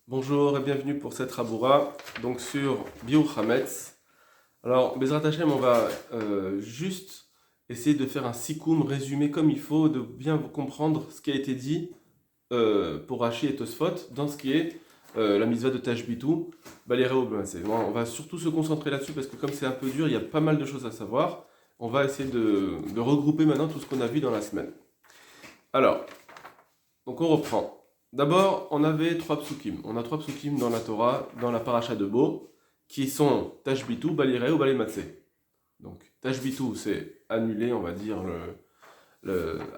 Bonjour et bienvenue pour cette Raboura, donc sur Biur Hametz. Alors, Bezrat Hashem, on va juste essayer de faire un sikoum résumé comme il faut, de bien comprendre ce qui a été dit pour Rashi et Tosfot dans ce qui est la mitzvah de Tashbitu, Baléreo. On va surtout se concentrer là-dessus parce que comme c'est un peu dur, il y a pas mal de choses à savoir. On va essayer de regrouper maintenant tout ce qu'on a vu dans la semaine. Alors, donc on reprend. D'abord, on avait trois psukim. On a trois psukim dans la Torah, dans la paracha de Bo, qui sont Tashbitu, Balireu ou Balimatse. Donc, Tashbitu, c'est annuler, on va dire,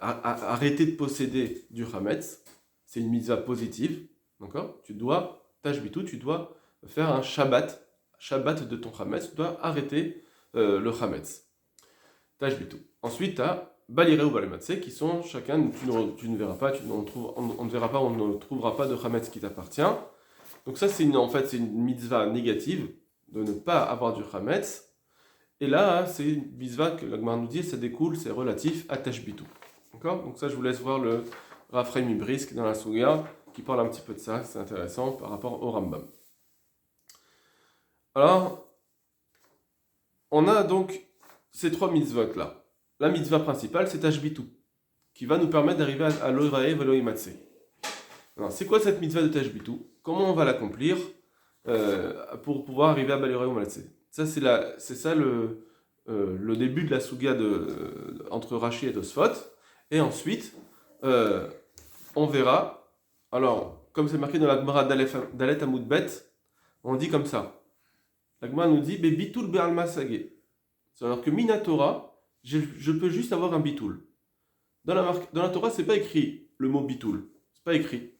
arrêter de posséder du Hametz. C'est une mitzvah positive. D'accord? Tashbitu, tu dois faire un Shabbat de ton Hametz. Tu dois arrêter le Hametz. Tashbitu. Ensuite, tu as Baliré ou Balematse, qui sont chacun, tu ne verras pas, on ne verra pas, on ne trouvera pas de Hametz qui t'appartient. Donc ça, en fait, c'est une mitzvah négative, de ne pas avoir du Hametz. Et là, c'est une mitzvah que la Gemara nous dit, ça découle, c'est relatif à Tashbitu. D'accord? Donc ça, je vous laisse voir le Raphaël Mibrisk dans la Souga, qui parle un petit peu de ça, c'est intéressant, par rapport au Rambam. Alors, on a donc ces trois mitzvot-là. La mitzvah principale, c'est Tashbitu, qui va nous permettre d'arriver à l'Oirae Veloimatse. Alors, c'est quoi cette mitzvah de Tashbitu? Comment on va l'accomplir pour pouvoir arriver à Baloré Matse? Ça, c'est ça le début de la souga entre Rashi et Tosfot. Et ensuite, on verra. Alors, comme c'est marqué dans la Gemara d'Alet Amoudbet, on dit comme ça. La Gemara nous dit Bitul Be'alma Sage. Alors que Minatora, je peux juste avoir un bitoul. Dans la Torah, c'est pas écrit le mot bitoul. C'est pas écrit.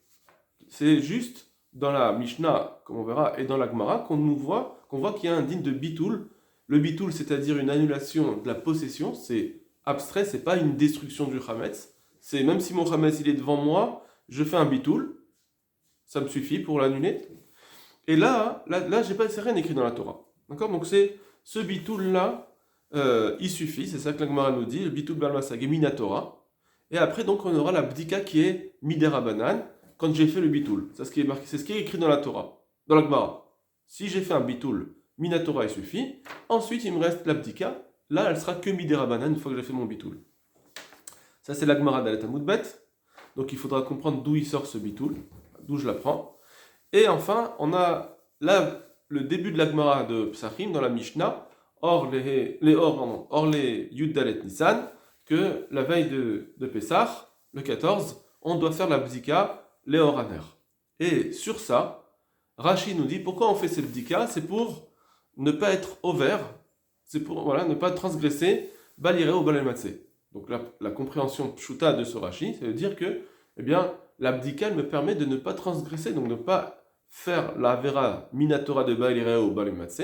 C'est juste dans la Mishnah, comme on verra, et dans la Gemara, qu'on voit qu'il y a un digne de bitoul. Le bitoul, c'est-à-dire une annulation de la possession, c'est abstrait, c'est pas une destruction du Hametz. C'est même si mon Hametz il est devant moi, je fais un bitoul, ça me suffit pour l'annuler. Et là, c'est rien écrit dans la Torah. D'accord? Donc c'est ce bitoul-là, il suffit, c'est ça que la Gemara nous dit, le bitoul balmasag et minatora. Et après, donc, on aura la bdika qui est midera-banan, quand j'ai fait le bitoul. C'est ce qui est marqué, c'est ce qui est écrit dans la Torah, dans la Gemara. Si j'ai fait un bitoul, minatora, il suffit. Ensuite, il me reste la bdika. Là, elle sera que midera-banan une fois que j'ai fait mon bitoul. Ça, c'est la Gemara d'Alet Amoudbet. Donc, il faudra comprendre d'où il sort ce bitoul, d'où je l'apprends. Et enfin, on a là le début de la Gemara de Psachim dans la Mishnah, hors les Yud Dalet Nissan, que la veille de Pessah, le 14, on doit faire la bdika, les Oraner. Et sur ça, Rashi nous dit pourquoi on fait cette bdika, c'est pour ne pas être over, c'est pour ne pas transgresser Baliré ou Balelmatse. Donc la compréhension pshuta de ce Rashi, c'est de dire que la bdika me permet de ne pas transgresser, donc ne pas faire la vera minatora de Baliré ou Balelmatse.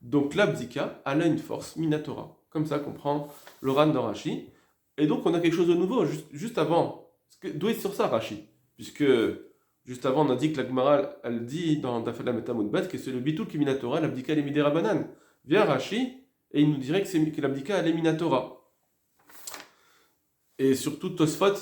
Donc l'abdika, elle a une force minatora. Comme ça qu'on prend le ran de Rashi. Et donc on a quelque chose de nouveau, juste avant. D'où est sur ça Rashi? Puisque juste avant on a dit que la Gemara, elle dit dans Dafala Metamoudbet que c'est le bitul qui est minatora, l'abdika elle est midera banan. Vient Rashi et il nous dirait que l'abdika elle est minatora. Et surtout Tosfot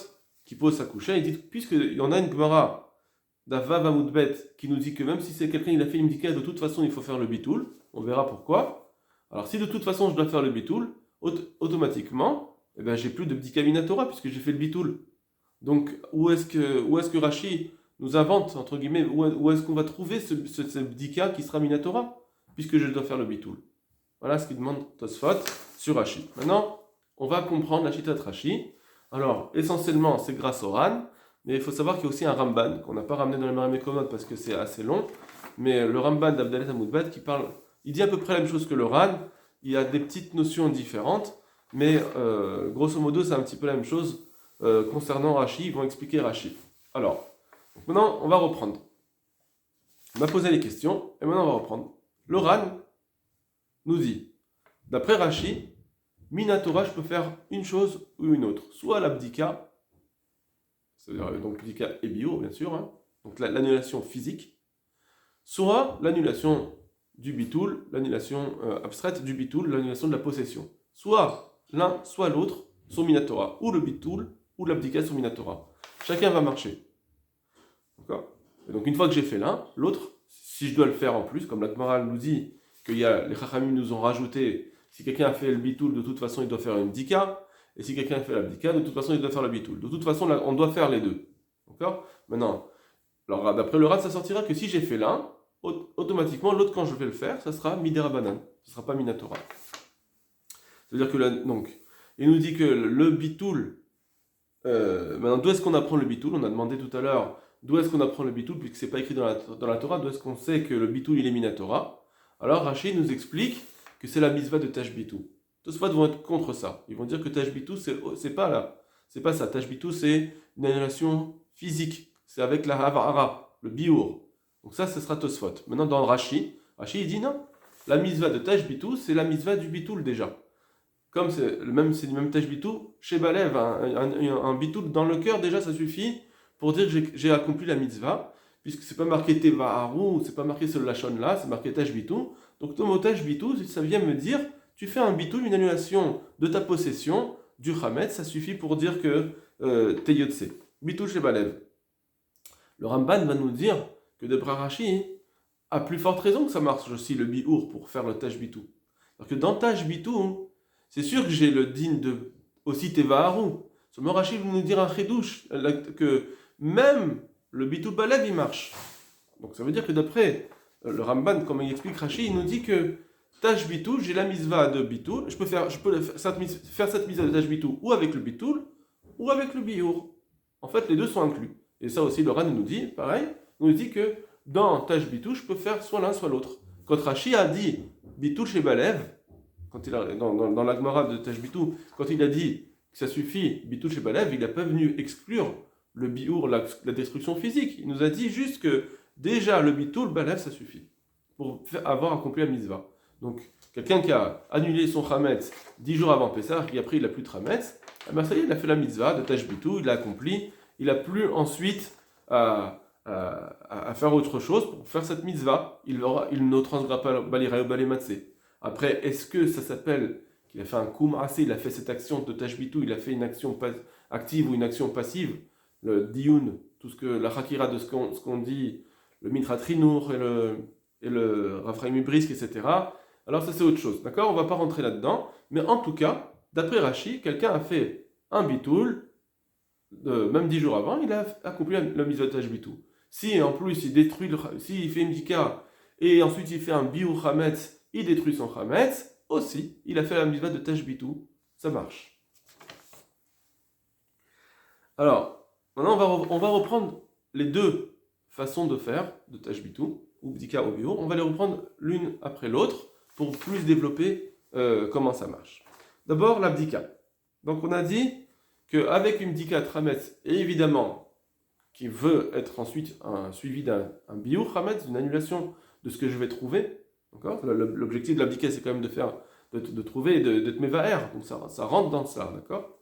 qui pose sa couche, il dit puisqu'il y en a une Gemara d'Avav Amoudbet qui nous dit que même si c'est quelqu'un qui a fait une bdika, de toute façon il faut faire le bitul. On verra pourquoi. Alors si de toute façon je dois faire le bitoul, automatiquement, j'ai plus de bdika minatora puisque j'ai fait le bitoul. Donc où est-ce que Rashi nous invente, entre guillemets, où est-ce qu'on va trouver ce bdika qui sera minatora puisque je dois faire le bitoul? Voilà ce qu'il demande Tosfot sur Rashi. Maintenant, on va comprendre la chita de Rashi. Alors, essentiellement, c'est grâce au Ran, mais il faut savoir qu'il y a aussi un Ramban qu'on n'a pas ramené dans les Marais Mekomot parce que c'est assez long, mais le Ramban d'Abdalet Amoudbet il dit à peu près la même chose que le Ran, il y a des petites notions différentes, mais grosso modo c'est un petit peu la même chose concernant Rashi, ils vont expliquer Rashi. Alors, maintenant on va reprendre. On a posé les questions, et maintenant on va reprendre. Le Ran nous dit, d'après Rashi, Minatora, je peux faire une chose ou une autre, soit l'abdika, c'est-à-dire donc l'abdika et bio bien sûr, hein, donc l'annulation physique, soit l'annulation du bitoul, l'annulation abstraite du bitoul, l'annulation de la possession. Soit l'un, soit l'autre sont minatora, ou le bitoul, ou l'abdika sont minatora. Chacun va marcher. D'accord? Et donc une fois que j'ai fait l'un, l'autre, si je dois le faire en plus, comme la Gemara nous dit qu'il y a les Chachamim nous ont rajouté, si quelqu'un a fait le bitoul, de toute façon il doit faire une bdika, et si quelqu'un a fait la bdika, de toute façon il doit faire le bitoul. De toute façon, là, on doit faire les deux. D'accord? Maintenant, alors d'après le Rad, ça sortira que si j'ai fait l'un, automatiquement l'autre quand je vais le faire, ça sera miderabanan, ce ne sera pas minatora. C'est-à-dire que là, donc, il nous dit que le bitoul, maintenant d'où est-ce qu'on apprend le bitoul? On a demandé tout à l'heure d'où est-ce qu'on apprend le bitoul, puisque c'est pas écrit dans la Torah, d'où est-ce qu'on sait que le bitoul il est minatora? Alors Rashi nous explique que c'est la mitzvah de Tashbitou. Tosfot vont être contre ça. Ils vont dire que Tashbitou c'est pas là, c'est pas ça. Tashbitou c'est une annulation physique, c'est avec la havara, le biour. Donc ça, ce sera Tosfot. Maintenant dans Rashi il dit non, la mitzvah de Tashbitou c'est la mitzvah du bitoul déjà. Comme c'est du même Tashbitou, chez Balev, un bitoul dans le cœur déjà ça suffit pour dire que j'ai accompli la mitzvah, puisque c'est pas marqué Teva Haru, c'est pas marqué ce Lachon là, c'est marqué Tashbitou. Donc ton mot Tashbitou, ça vient me dire, tu fais un bitoul, une annulation de ta possession, du Hametz, ça suffit pour dire que t'es Yotse. Bitoul chez Balev. Le Ramban va nous dire que de Rashi a plus forte raison que ça marche aussi le biour pour faire le Tashbitou. Alors que dans Tashbitou, c'est sûr que j'ai le din de aussi Teva Haru. Sur le Rashi va nous dire un chedouche, que même le bitoul Balev il marche. Donc ça veut dire que d'après le Ramban, comme il explique Rashi, il nous dit que Tash Bitoul, j'ai la mitzvah de Bitoul, je peux faire cette mitzvah de Tash Bitoul ou avec le Bitoul ou avec le Biour. En fait, les deux sont inclus. Et ça aussi, le Ran nous dit, pareil, nous dit que dans Tash Bitoul, je peux faire soit l'un soit l'autre. Quand Rashi a dit Bitoul chez Balev, quand il a, dans la Gemara de Tash Bitoul, quand il a dit que ça suffit, Bitoul chez Balev, il n'a pas venu exclure le Biour, la destruction physique. Il nous a dit juste que déjà, le bitoul, Balev, ça suffit pour avoir accompli la mitzvah. Donc, quelqu'un qui a annulé son chametz 10 jours avant Pessah, et après il n'a plus de chametz, ça y est, il a fait la mitzvah de Tash Bitou, il l'a accompli, il n'a plus ensuite à faire autre chose pour faire cette mitzvah. Il ne transgressera pas Baliraï ou Balematsé. Après, est-ce que ça s'appelle qu'il a fait un koum assez, il a fait cette action de Tash Bitou, il a fait une action active ou une action passive, le diyun, tout ce que la hakira de ce qu'on dit, le Mitra Trinour et le Raphaïm Brisk, etc. Alors ça c'est autre chose, d'accord? On ne va pas rentrer là-dedans, mais en tout cas, d'après Rashi, quelqu'un a fait un bitoul, même 10 jours avant, il a accompli la misotage bitoul. Si en plus il détruit, s'il fait une dika, et ensuite il fait un biou chametz, il détruit son chametz, aussi, il a fait la mitzvah de Tash Bitou, ça marche. Alors, maintenant on va reprendre les deux façons de faire de Tash Bitou, ou Bdika ou Bio, on va les reprendre l'une après l'autre pour plus développer comment ça marche. D'abord la Bdika. Donc on a dit qu'avec une Bdika Trametz, et évidemment qui veut être ensuite suivi d'un Bio Trametz, d'une annulation de ce que je vais trouver, d'accord? L'objectif de la Bdika c'est quand même de trouver et d'être mévaer, donc ça rentre dans ça, d'accord?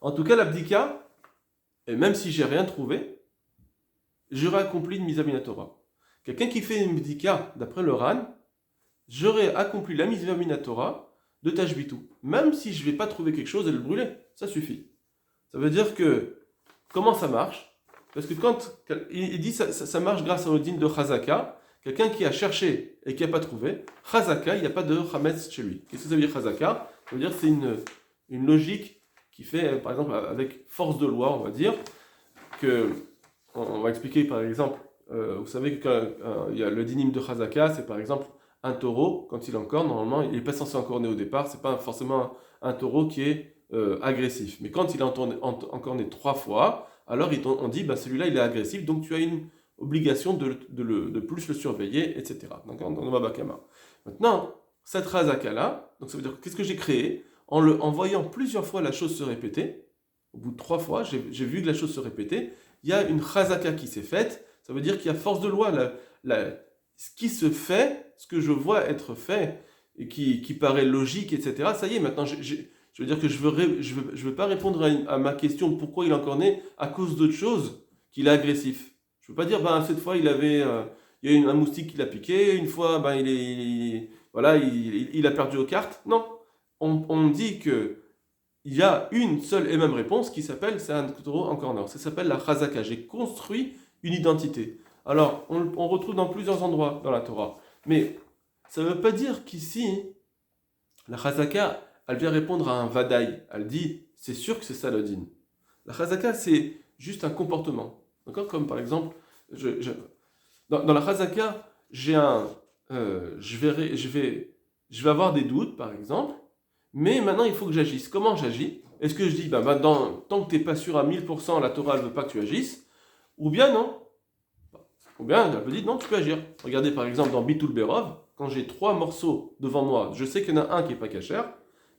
En tout cas la Bdika, et même si j'ai rien trouvé, j'aurais accompli une Mitzvah Minatora. Quelqu'un qui fait une Bdika, d'après le Ran, j'aurais accompli la Mitzvah Minatora de Tash Bitou. Même si je ne vais pas trouver quelque chose et le brûler, ça suffit. Ça veut dire que, comment ça marche? Parce que quand il dit ça marche grâce au din de Chazaka, quelqu'un qui a cherché et qui n'a pas trouvé, Chazaka, il n'y a pas de Chametz chez lui. Qu'est-ce que ça veut dire Chazaka? Ça veut dire que c'est une logique qui fait, par exemple, avec force de loi, on va dire, que on va expliquer par exemple, vous savez qu'il y a le dinim de Chazaka, c'est par exemple un taureau, quand il encorne, normalement il n'est pas censé encorner au départ, c'est pas forcément un taureau qui est agressif. Mais quand il a encorné 3 fois, alors on dit celui-là il est agressif, donc tu as une obligation de plus le surveiller, etc. Donc dans le Babakama. Maintenant, cette Chazaka-là, donc ça veut dire qu'est-ce que j'ai créé en voyant plusieurs fois la chose se répéter, au bout de 3 fois, j'ai vu que la chose se répétait, il y a une chazaka qui s'est faite, ça veut dire qu'il y a force de loi, ce qui se fait, ce que je vois être fait, et qui paraît logique, etc. Ça y est, maintenant, je veux dire que je veux pas répondre à ma question pourquoi il est encore né à cause d'autre chose qu'il est agressif. Je ne veux pas dire, cette fois, il y a eu un moustique qui l'a piqué, une fois, il a perdu aux cartes. Non, on dit que il y a une seule et même réponse qui s'appelle, c'est un taureau en corner. Ça s'appelle la chazaka. J'ai construit une identité. Alors, on retrouve dans plusieurs endroits dans la Torah. Mais ça ne veut pas dire qu'ici, la Chazaka, elle vient répondre à un vadaï. Elle dit, c'est sûr que c'est ça le din. La Chazaka, c'est juste un comportement. D'accord? Comme par exemple, dans la Chazaka, je vais avoir des doutes, par exemple, mais maintenant il faut que j'agisse. Comment j'agis? Est-ce que je dis, tant que tu n'es pas sûr à 1000%, la Torah ne veut pas que tu agisses? Ou bien non? Ou bien elle peut dire, non, tu peux agir. Regardez par exemple dans Bitul Berov, quand j'ai 3 morceaux devant moi, je sais qu'il y en a un qui n'est pas cachère,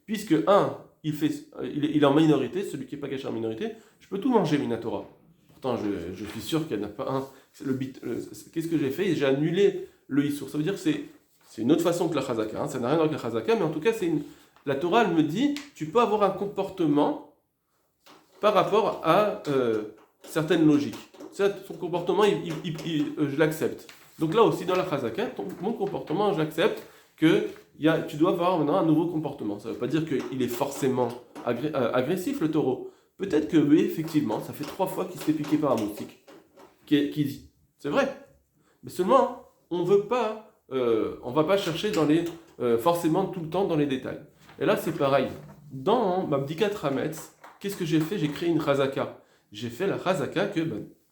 puisque un, il est en minorité, celui qui n'est pas caché en minorité, je peux tout manger, Minatora. Pourtant, je suis sûr qu'il n'y en a pas un. Qu'est-ce que j'ai fait? J'ai annulé le Issour. Ça veut dire que c'est une autre façon que la Chazaka. Hein. Ça n'a rien à voir avec la Chazaka, mais en tout cas, la Torah, elle me dit, tu peux avoir un comportement par rapport à certaines logiques. Ton comportement, je l'accepte. Donc là aussi, dans la Chazaka, mon comportement, je l'accepte que tu dois avoir maintenant un nouveau comportement. Ça ne veut pas dire qu'il est forcément agressif, le taureau. Peut-être que oui, effectivement, ça fait 3 fois qu'il se fait piquer par un moustique. Qui dit. C'est vrai. Mais seulement, on va pas chercher forcément tout le temps dans les détails. Et là, c'est pareil. Dans ma Bdikat Hametz, qu'est-ce que j'ai fait? J'ai créé une Chazaka. J'ai fait la Chazaka que,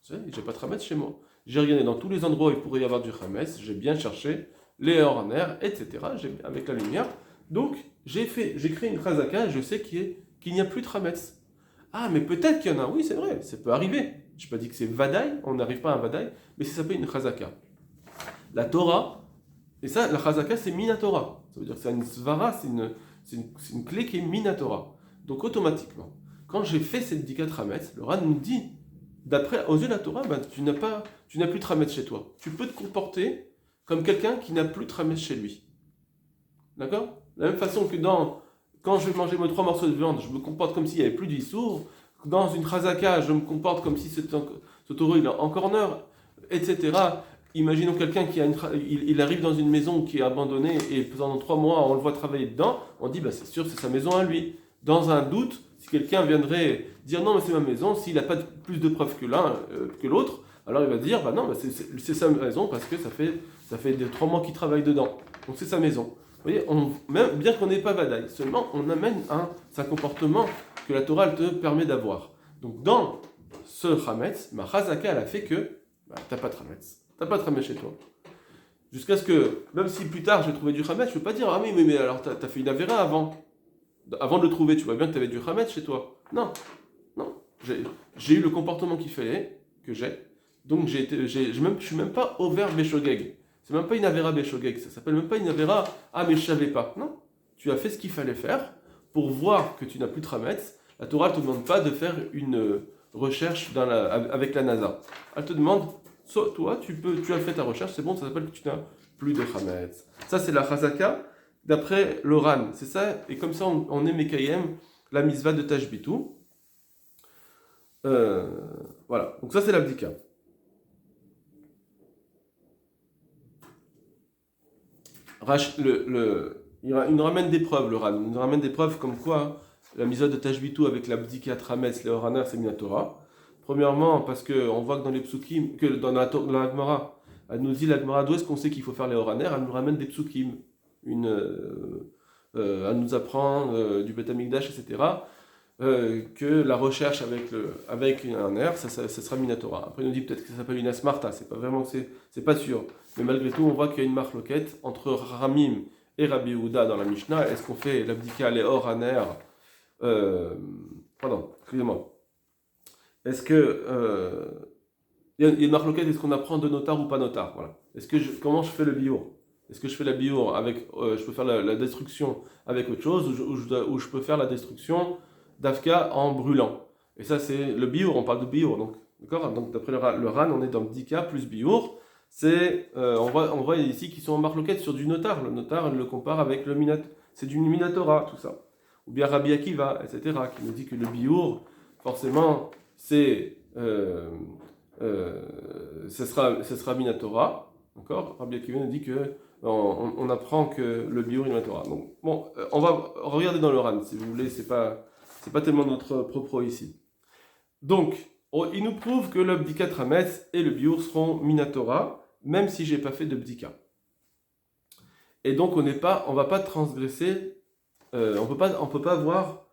j'ai pas de Hametz chez moi. J'ai regardé dans tous les endroits où il pourrait y avoir du Hametz. J'ai bien cherché les Oraner, etc. Avec la lumière. Donc, j'ai créé une Chazaka et je sais qu'il n'y a plus de Hametz. Ah, mais peut-être qu'il y en a. Oui, c'est vrai, ça peut arriver. Je n'ai pas dit que c'est Vadaï, on n'arrive pas à un Vadaï, mais ça s'appelle une Chazaka. La Torah, et ça, la Chazaka, c'est Minatora. Ça veut dire que c'est une Svara, c'est une clé qui est Minatora. Donc automatiquement, quand j'ai fait cette Dikat Hametz, le Ran nous dit, aux yeux de la Torah, tu n'as plus de Hametz chez toi. Tu peux te comporter comme quelqu'un qui n'a plus de Hametz chez lui. D'accord? De la même façon que quand je vais manger mes 3 morceaux de viande, je me comporte comme s'il n'y avait plus d'issour. Dans une chazaka, je me comporte comme si ce taureau il est en corner, etc. Imaginons quelqu'un il arrive dans une maison qui est abandonnée et pendant 3 mois on le voit travailler dedans, on dit c'est sûr c'est sa maison à lui. Dans un doute, si quelqu'un viendrait dire non mais c'est ma maison, s'il n'a pas plus de preuves que l'autre, alors il va dire non c'est sa maison parce que ça fait 3 mois qu'il travaille dedans. Donc c'est sa maison. Vous voyez, même bien qu'on n'ait pas Vadaï, seulement on amène un comportement que la Torah elle te permet d'avoir. Donc dans ce Hametz, ma Chazaka elle a fait que t'as pas de Hametz. T'as pas de Hametz chez toi. Jusqu'à ce que, même si plus tard j'ai trouvé du Hametz, je ne peux pas dire ah mais alors t'as fait une Avera avant. Avant de le trouver, tu vois bien que tu avais du Hametz chez toi. Non. J'ai eu le comportement qu'il fallait, que j'ai. Donc je suis même pas over Beshogeg. C'est même pas une Avera Beshogeg, ça s'appelle même pas une Avera ah mais je savais pas. Non, tu as fait ce qu'il fallait faire pour voir que tu n'as plus de Hametz. La Torah ne te demande pas de faire une recherche avec la NASA. Elle te demande, toi tu as fait ta recherche, c'est bon, ça s'appelle que tu n'as plus de Hametz. Ça c'est la Chazaka d'après le Ran, c'est ça, et comme ça on est Mekayem, la mitzvah de Tashbitu. Voilà, donc ça c'est l'abdika. Il nous ramène des preuves, le Ran. Il nous ramène des preuves comme quoi la mitzvah de Tashbitu avec l'abdika, Trametz, les Oraner, c'est Minatora. Premièrement, parce qu'on voit que dans les psukim, que dans la Gemara, elle nous dit la Gemara, d'où est-ce qu'on sait qu'il faut faire les Oraner? Elle nous ramène des psukim. Elle nous apprend du Beth Amikdash, etc. Que la recherche avec un air, ça sera Minatora. Après, il nous dit peut-être que ça s'appelle une Asmarta, c'est pas sûr. Mais malgré tout, on voit qu'il y a une marloquette entre Ramim et Rabbi Yehuda dans la Mishnah. Est-ce qu'on fait l'abdika Léor Aner pardon, excusez-moi. Est-ce que. Il y a une marloquette, est-ce qu'on apprend de notar ou pas notar? Voilà. Comment je fais le biour? Est-ce que je fais la biour avec. Je peux faire la destruction avec autre chose ou je peux faire la destruction d'Afka en brûlant? Et ça, c'est le biour, on parle de biour. Donc, d'accord? Donc, d'après le Ran, on est dans Bdika plus biour. On voit ici qu'ils sont en marloquette sur du notar. Le notar, il le compare avec le minat. C'est du minatora, tout ça. Ou bien Rabbi Akiva, etc., qui nous dit que le biour, forcément, ce sera minatora. D'accord? Rabbi Akiva nous dit que on apprend que le biour est minatora. Donc, bon, on va regarder dans le Ran, si vous voulez, c'est pas tellement notre propos ici. Donc, il nous prouve que le bdikat Hametz et le biour seront minatora, même si j'ai pas fait de bdika. Et donc on va pas transgresser, on peut pas avoir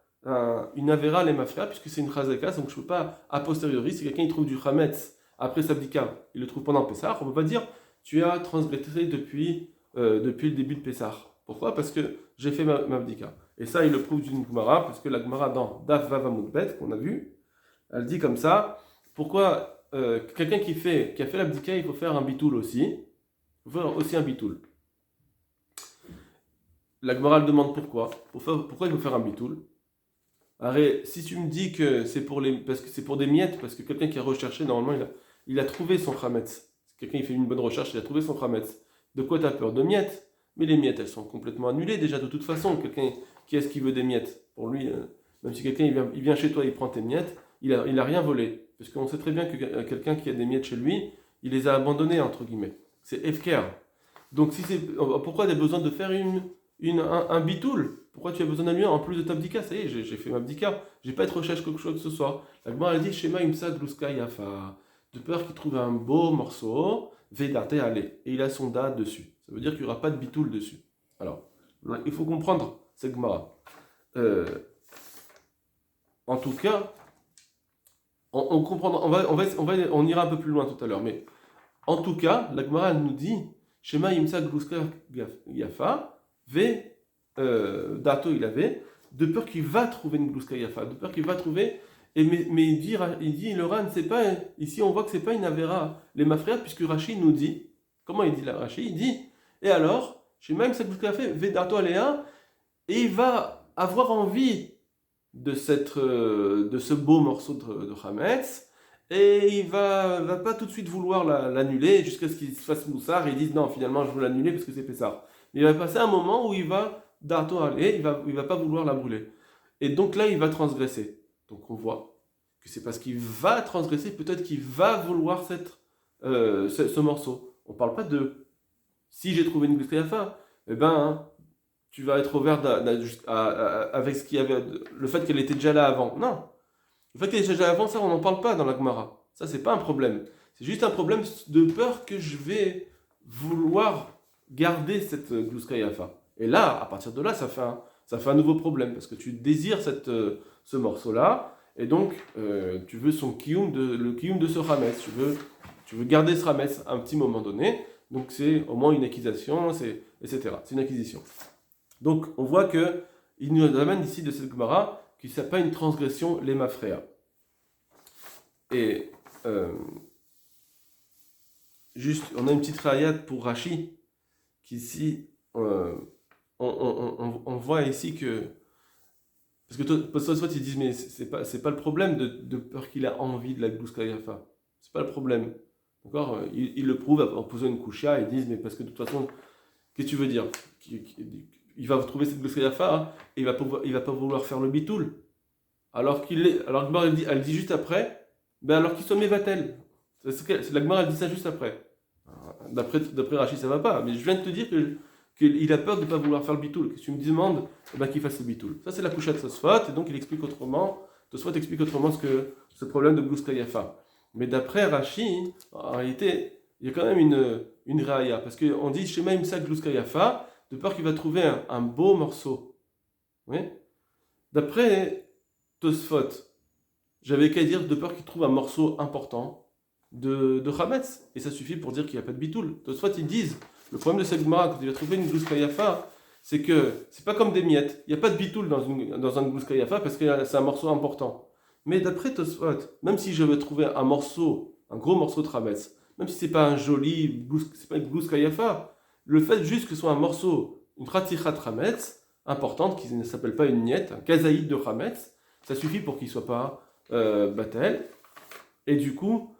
une avera les mafria puisque c'est une chazaka, donc je peux pas a posteriori si quelqu'un il trouve du Hametz après sa bdika, il le trouve pendant Pessah, on peut pas dire tu as transgressé depuis le début de Pessah. Pourquoi? Parce que j'ai fait ma bdika. Et ça il le prouve d'une Gemara, parce que la Gemara dans Daf Vav Amud Bet qu'on a vu, elle dit comme ça, pourquoi quelqu'un qui a fait la bdika, il faut faire un bitoul aussi. Il faut faire aussi un bitoul. La Gemara demande pourquoi. Pourquoi il faut faire un bitoul? Arrête, si tu me dis que c'est pour des miettes, parce que quelqu'un qui a recherché, normalement, il a trouvé son chametz. Quelqu'un qui fait une bonne recherche, il a trouvé son chametz. De quoi tu as peur? De miettes? Mais les miettes, elles sont complètement annulées déjà de toute façon. Quelqu'un qui est-ce qui veut des miettes? Pour lui, même si quelqu'un il vient chez toi, il prend tes miettes, il a rien volé. Parce qu'on sait très bien que quelqu'un qui a des miettes chez lui, il les a abandonnées, entre guillemets. C'est efker. Donc pourquoi tu as besoin de faire un bitoul? Pourquoi tu as besoin d'un lui en plus de ta bdika? Ça y est, j'ai fait ma bdika. J'ai pas être recherche quelque chose que ce soit. La Gemara elle dit Shema imsa gluska yafa. De peur qu'il trouve un beau morceau, vedate ale. Et il a son date dessus. Ça veut dire qu'il n'y aura pas de bitoul dessus. Alors, il faut comprendre cette Gemara. En tout cas, on comprendra, on ira un peu plus loin tout à l'heure. Mais en tout cas, la Gemara elle nous dit Shema imsa gluska yafa. Dato il avait, de peur qu'il va trouver une glouska yafa, de peur qu'il va trouver, mais il dit le ran, c'est pas, ici on voit que c'est pas une avera, les mafria, puisque Rachid nous dit, comment il dit là, Rachid, il dit, et alors, chez même cette glouska yafa, Dato aléa, et il va avoir envie de ce beau morceau de Hametz, et il va pas tout de suite vouloir l'annuler jusqu'à ce qu'il se fasse moussard et il dise non, finalement je veux l'annuler parce que c'est Pessar. Il va passer un moment où il va d'arto aller, il va pas vouloir la brûler. Et donc là, il va transgresser. Donc on voit que c'est parce qu'il va transgresser, peut-être qu'il va vouloir ce morceau. On parle pas de si j'ai trouvé une gluskayafa, eh ben tu vas être ouvert avec ce qu'il y avait, le fait qu'elle était déjà là avant. Non, le fait qu'elle était déjà là avant, ça on n'en parle pas dans la Gemara. Ça c'est pas un problème. C'est juste un problème de peur que je vais vouloir garder cette glouskayafa. Et là, à partir de là, ça fait un nouveau problème, parce que tu désires ce morceau-là, et donc tu veux le kiyum de ce Hametz, tu veux garder ce Hametz à un petit moment donné, donc c'est au moins une acquisition, etc. C'est une acquisition. Donc on voit qu'il nous amène ici de cette Gemara, qui n'est pas une transgression les mafréa. Et juste, on a une petite rayade pour Rashi, qu'ici, on voit ici que... Parce que soit ils disent, mais c'est pas le problème de peur qu'il a envie de la glouska yafa. C'est pas le problème. D'accord? Ils le prouvent en posant une coucha, ils disent, mais parce que de toute façon, qu'est-ce que tu veux dire? Il va trouver cette glouska yafa, hein, et il va pas vouloir faire le bitoul. Alors que elle dit juste après, ben alors qu'il soit mévatel. La Gemara elle dit ça juste après. D'après Rachid, ça va pas, mais je viens de te dire qu'il a peur de ne pas vouloir faire le bitoul. Que tu me demandes eh ben, qu'il fasse le bitoul. Ça, c'est la coucha de Tosfot, et donc il explique autrement. Tosfot explique autrement ce problème de glouska yafa. Mais d'après Rachid, en réalité, il y a quand même une raya, parce qu'on dit Shema imsa glouska yafa, de peur qu'il va trouver un beau morceau. Oui. D'après Tosfot, j'avais qu'à dire de peur qu'il trouve un morceau important de Hametz, et ça suffit pour dire qu'il n'y a pas de bitoul. Tosfot ils disent, le problème de cette Gemara, quand il a trouvé une glouska yafa, c'est que c'est pas comme des miettes, il n'y a pas de bitoul dans un glouska yafa parce que c'est un morceau important. Mais d'après Tosfot, même si je veux trouver un gros morceau de Hametz, même si c'est pas c'est pas une glouska yafa, le fait juste que ce soit un morceau, une ratichat Hametz, importante, qui ne s'appelle pas une miette, un kazaïd de Hametz, ça suffit pour qu'il soit pas batel, et du coup,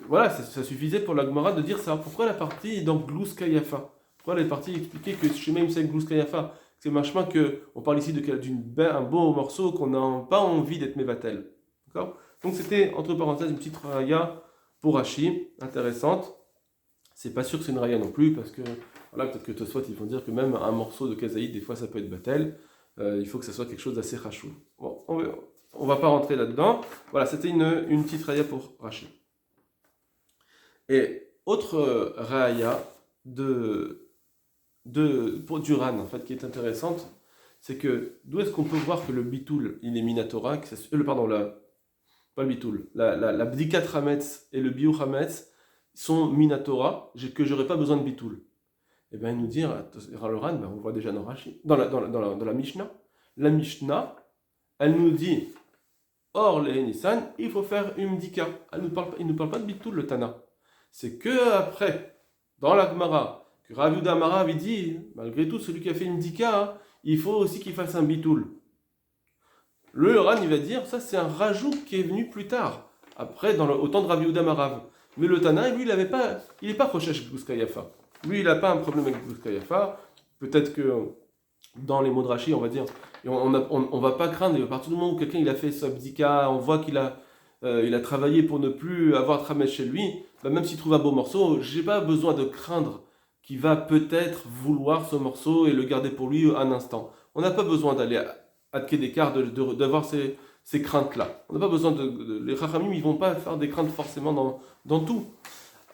voilà, ça suffisait pour la Gemara de dire ça. Pourquoi la partie dans glouska yafa? Pourquoi la partie expliquer que chez même c'est glouska yafa? C'est machement qu'on parle ici d'un beau morceau qu'on n'a pas envie d'être mévatel. D'accord? Donc c'était, entre parenthèses, une petite raya pour Rashi, intéressante. C'est pas sûr que c'est une raya non plus, parce que, voilà, peut-être que Tosfot, ils vont dire que même un morceau de kazaïd, des fois ça peut être batel. Il faut que ça soit quelque chose d'assez rachou. Bon, on verra. on va pas rentrer là-dedans. Voilà, c'était une petite raya pour Rashi. Et autre raya pour Duran, en fait, qui est intéressante, c'est que d'où est-ce qu'on peut voir que le bitoul, il est minatora, pas le bitoul, la bdikat hametz et le biou hametz sont minatora, que j'aurais pas besoin de bitoul. Et bien, il nous dit, le Ran, on le voit déjà dans Rashi, dans la Mishnah. La Mishnah, elle nous dit, or les Nissan, il faut faire une bdika. Il ne parle pas de bitoul, le Tana. C'est que après, dans la Gemara, que Rav Yehuda Amar avait dit, malgré tout, celui qui a fait une bdika, il faut aussi qu'il fasse un bitoul. Le Ran, il va dire, ça c'est un rajout qui est venu plus tard, après, au temps de Rav Yehuda Amar. Mais le Tana, lui, il n'est pas Rochesh Gouskayafa. Lui, il n'a pas un problème avec Gouskayafa. Peut-être que dans les mots de Rashi, on va dire, on va pas craindre, à partir du moment où quelqu'un il a fait sa bdika, on voit qu'il a travaillé pour ne plus avoir de Hametz chez lui, bah même s'il trouve un beau morceau, j'ai pas besoin de craindre qu'il va peut-être vouloir ce morceau et le garder pour lui un instant. On n'a pas besoin d'aller à d'écart, d'avoir ces craintes-là. On n'a pas besoin les Chachamim, ils vont pas faire des craintes forcément dans tout.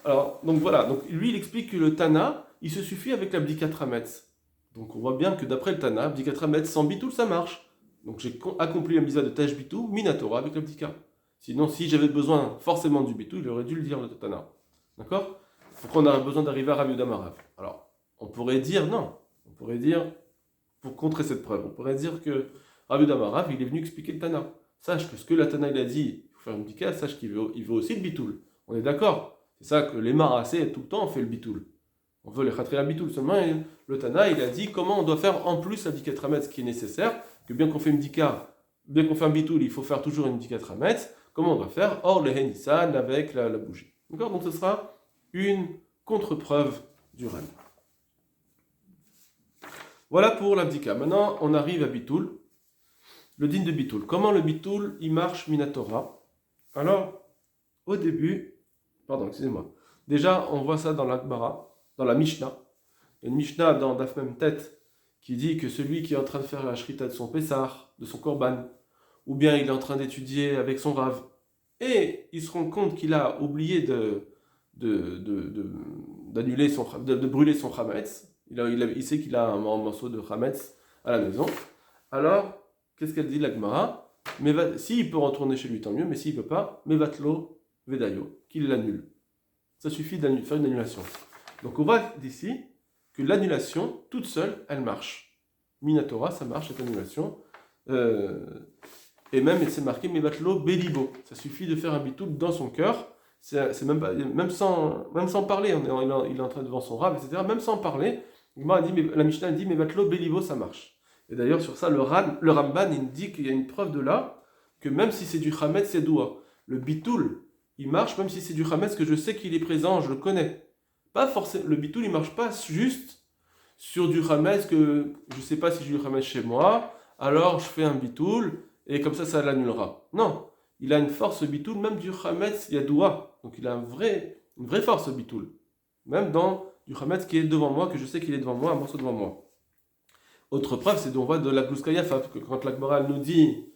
Alors, donc voilà, donc lui il explique que le Tana, il se suffit avec la bdikat hametz. Donc on voit bien que d'après le Tana, bdikat hametz sans bitoul ça marche. Donc j'ai accompli la mitzvah de Taj Bitou, minatora avec la bdika. Sinon, si j'avais besoin forcément du bitou, il aurait dû le dire le Tana. D'accord? Pourquoi on a besoin d'arriver à Rav Yehuda Amar? Alors, on pourrait dire non. On pourrait dire, pour contrer cette preuve, on pourrait dire que Rav Yehuda Amar, il est venu expliquer le Tana. Sache que ce que la Tana il a dit, il faut faire une bdika, sache qu'il veut aussi le bitoul. On est d'accord? C'est ça que les marassés, tout le temps, on fait le bitoul. On veut les khatrer la bitoul. Seulement, le Tana, il a dit comment on doit faire en plus la bdikat hametz, ce qui est nécessaire, que bien qu'on fait une bdika, bien qu'on fait un bitoul, il faut faire toujours une bdikat hametz. Comment on doit faire? Or, le Henissan avec la bougie. D'accord? Donc, ce sera une contre-preuve du Ran. Voilà pour la bdika. Maintenant, on arrive à bitoul. Le din de bitoul. Comment le bitoul, il marche minatora? Alors, au début, excusez-moi. Déjà, on voit ça dans la Gemara, dans la Mishnah. Il y a une Mishnah dans Daf Mem Tet qui dit que celui qui est en train de faire la shrita de son Pessar, de son Korban, ou bien il est en train d'étudier avec son Rav, et il se rend compte qu'il a oublié d'annuler de brûler son Chametz, il sait qu'il a un morceau de Chametz à la maison, alors, qu'est-ce qu'elle dit la Gemara? S'il peut retourner chez lui, tant mieux, mais s'il ne peut pas, Mevatlo Vedayo, qu'il l'annule. Ça suffit de faire une annulation. Donc on voit d'ici que l'annulation, toute seule, elle marche. Minatora, ça marche, cette annulation. Et même, c'est marqué Mevatlo Belibo. Ça suffit de faire un bitoul dans son cœur. C'est même sans parler, il est en train devant son rab, etc. Même sans parler, la Mishnah dit Mevatlo Belibo, ça marche. Et d'ailleurs, sur ça, le Ramban, il dit qu'il y a une preuve de là, que même si c'est du Chametz Sedoua, le bitoul, il marche même si c'est du Chametz que je sais qu'il est présent, je le connais. Pas forcément, le bitoul, il marche pas juste sur du Chametz que je ne sais pas si j'ai du Chametz chez moi, alors je fais un bitoul, et comme ça l'annulera. Non, il a une force bitoul, même du Chametz Yadoua. Donc il a une vraie force bitoul. Même dans du Chametz qui est devant moi, que je sais qu'il est devant moi, un morceau devant moi. Autre preuve, c'est qu'on voit de la Glouska Yafa, que quand la Gemara nous dit,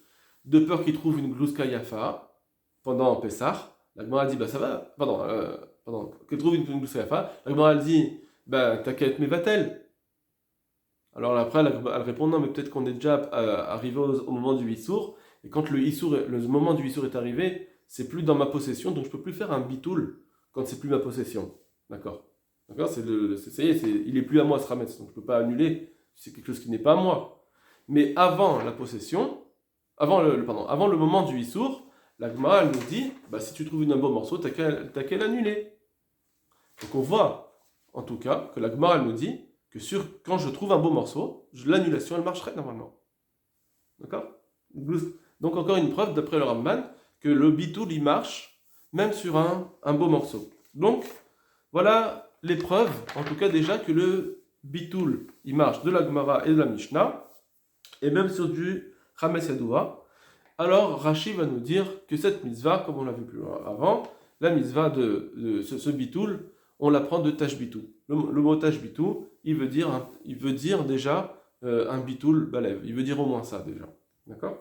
de peur qu'il trouve une Glouska Yafa pendant Pessah, la Gemara dit, bah ça va, qu'il trouve une Glouska Yafa, la Gemara dit, bah t'as qu'à être Mevatel. Alors après, elle répond, non, mais peut-être qu'on est déjà arrivé au moment du Issour, et quand le moment du Issour est arrivé, c'est plus dans ma possession, donc je peux plus faire un bitoul quand c'est plus ma possession. D'accord? Ça y est, il est plus à moi ce Rametz, donc je peux pas annuler. C'est quelque chose qui n'est pas à moi. Mais avant la possession, avant le moment du Issour, la Gemara elle nous dit, bah, si tu trouves un beau morceau, t'as qu'à l'annuler. Donc on voit, en tout cas, que la Gemara elle nous dit que quand je trouve un beau morceau, l'annulation elle marcherait normalement. D'accord? Donc encore une preuve, d'après le Ramban, que le bitoul il marche, même sur un beau morceau. Donc, voilà les preuves, en tout cas déjà, que le bitoul, il marche de la Gemara et de la Mishnah, et même sur du Chametz Yadoua. Alors Rashi va nous dire que cette mitzvah, comme on l'a vu plus avant, la mitzvah de ce bitoul, on l'apprend de Taj Bitou. Le mot Taj Bitou, il veut dire déjà un bitoul balev. Il veut dire au moins ça déjà. D'accord?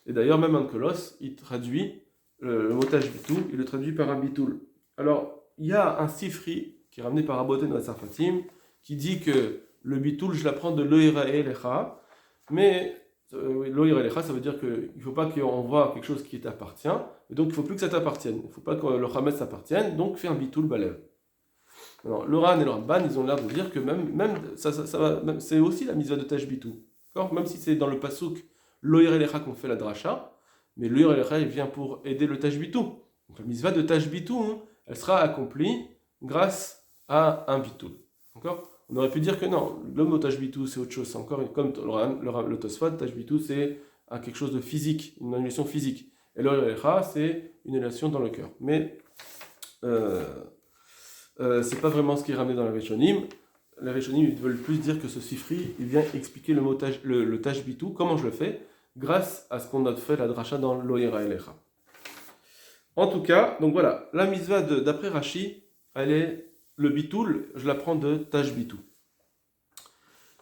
Et d'ailleurs, même Ankelos, il traduit le mot tashbitu, il le traduit par un bitoul. Alors, il y a un sifri qui est ramené par Aboten ou Sarfatim, qui dit que le bitoul, je l'apprends de loïrae lecha, mais loïrae lecha, ça veut dire qu'il ne faut pas qu'on voit quelque chose qui t'appartient, et donc il ne faut plus que ça t'appartienne. Il ne faut pas que le chametz t'appartienne, donc fais un bitoul balev. Alors, le Ran et le Ramban, ils ont l'air de dire que c'est aussi la mitzvah de tashbitu. Même si c'est dans le pasuk loïrae lecha qu'on fait la dracha, mais loïrae lecha, il vient pour aider le tashbitu. Donc la mitzvah de tashbitu, elle sera accomplie grâce à un bitoul. D'accord? On aurait pu dire que non, le mot tashbitu c'est autre chose, c'est encore comme le Tosfot, tashbitu c'est quelque chose de physique, une annulation physique. Et l'orecha c'est une annulation dans le cœur. Mais c'est pas vraiment ce qui est ramené dans la Rishonim. Les Rishonim ils veulent plus dire que ce sifri il vient expliquer le tashbitu, comment je le fais, grâce à ce qu'on a fait la dracha dans l'oïra elecha. En tout cas, donc voilà, la mitzvah d'après Rashi, elle est le bitoul, je la prends de tashbitu.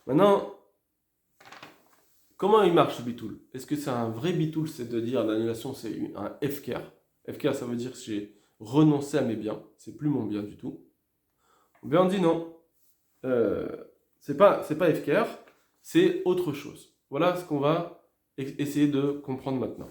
Maintenant, comment il marche ce bitoul? Est-ce que c'est un vrai bitoul, c'est de dire l'annulation c'est un efker? Efker ça veut dire que j'ai renoncé à mes biens, c'est plus mon bien du tout. Ou bien on dit non, c'est pas efker, c'est autre chose. Voilà ce qu'on va essayer de comprendre maintenant.